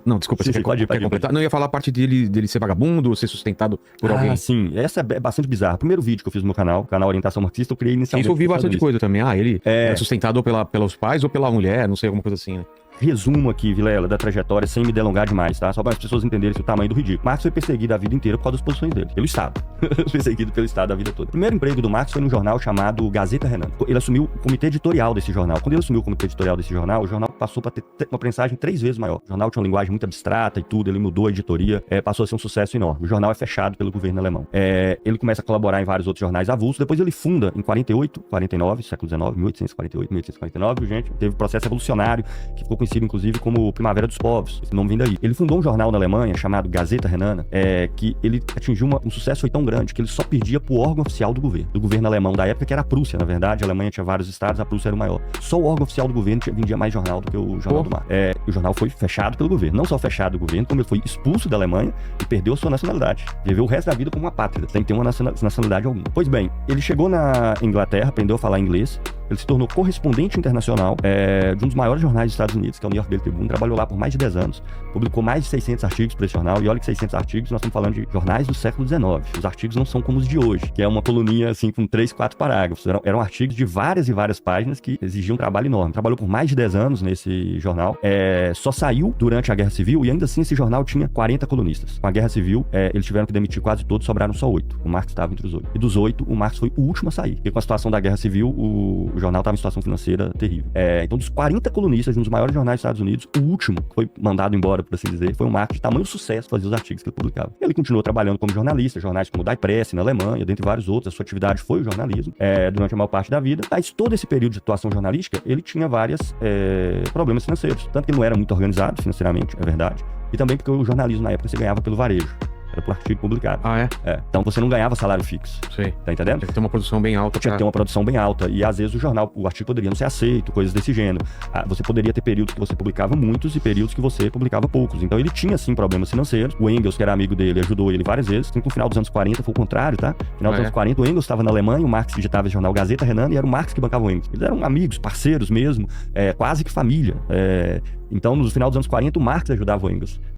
Não, desculpa, Sim, você sim, pode ir, quer pode ir, completar? pode ir. Não, eu ia falar a parte dele ser vagabundo ou ser sustentado por alguém. Sim, essa é bastante bizarra. O primeiro vídeo que eu fiz no meu canal Orientação Marxista, eu criei inicialmente Isso eu vi pensando bastante nisso. coisa também. Ele era sustentado pelos pais ou pela mulher, não sei, alguma coisa assim, né? Resumo aqui, Vilela, da trajetória, sem me delongar demais, tá? Só para as pessoas entenderem o tamanho do ridículo. Marx foi perseguido a vida inteira por causa das posições dele, pelo Estado. Perseguido pelo Estado a vida toda. O primeiro emprego do Marx foi num jornal chamado Gazeta Renana. Ele assumiu o comitê editorial desse jornal. Quando ele assumiu o comitê editorial desse jornal, o jornal passou para ter uma prensagem 3 vezes maior. O jornal tinha uma linguagem muito abstrata e tudo, ele mudou a editoria, passou a ser um sucesso enorme. O jornal é fechado pelo governo alemão. Ele começa a colaborar em vários outros jornais avulsos, depois ele funda em 48, 49, século XIX, 1848, 1849, gente, teve um processo revolucionário, que ficou conhecido inclusive como Primavera dos Povos, esse nome vem daí. Ele fundou um jornal na Alemanha chamado Gazeta Renana, que ele atingiu um sucesso foi tão grande que ele só perdia pro órgão oficial do governo alemão da época, que era a Prússia, na verdade. A Alemanha tinha vários estados, a Prússia era o maior. Só o órgão oficial do governo vendia mais jornal do que o jornal do Marx. O jornal foi fechado pelo governo. Não só fechado do governo, como ele foi expulso da Alemanha e perdeu sua nacionalidade. Viveu o resto da vida como uma pátria, sem ter uma nacionalidade alguma. Pois bem, ele chegou na Inglaterra, aprendeu a falar inglês, ele se tornou correspondente internacional de um dos maiores jornais dos Estados Unidos, que é o New York Daily Tribune. Trabalhou lá por mais de 10 anos, publicou mais de 600 artigos para esse jornal, e olha que 600 artigos, nós estamos falando de jornais do século XIX. Os artigos não são como os de hoje, que é uma coluninha assim com 3, 4 parágrafos. Eram artigos de várias e várias páginas que exigiam um trabalho enorme. Trabalhou por mais de 10 anos nesse jornal, só saiu durante a Guerra Civil, e ainda assim esse jornal tinha 40 colunistas. Com a Guerra Civil, eles tiveram que demitir quase todos, sobraram só 8. O Marx estava entre os 8. E dos 8, o Marx foi o último a sair. Porque com a situação da Guerra Civil, o jornal estava em situação financeira terrível. Então, dos 40 colunistas de um dos maiores jornais dos Estados Unidos, o último que foi mandado embora, por assim dizer, foi o Marx, de tamanho sucesso fazer os artigos que ele publicava. Ele continuou trabalhando como jornalista, jornais como o Die Presse na Alemanha, dentre vários outros. A sua atividade foi o jornalismo durante a maior parte da vida. Mas todo esse período de atuação jornalística, ele tinha vários problemas financeiros. Tanto que ele não era muito organizado financeiramente, é verdade. E também porque o jornalismo na época você ganhava pelo varejo. Era por artigo publicado. Então você não ganhava salário fixo. Sei. Tá entendendo? Tinha que ter uma produção bem alta. Tinha que ter uma produção bem alta. E às vezes o artigo poderia não ser aceito, coisas desse gênero. Você poderia ter períodos que você publicava muitos e períodos que você publicava poucos. Então ele tinha, sim, problemas financeiros. O Engels, que era amigo dele, ajudou ele várias vezes. No final dos anos 40 foi o contrário, tá? No final dos anos 40, o Engels estava na Alemanha, o Marx digitava esse jornal Gazeta Renana, e era o Marx que bancava o Engels. Eles eram amigos, parceiros mesmo, quase que família. Então, no final dos anos 40, o Marx ajudava o Engels.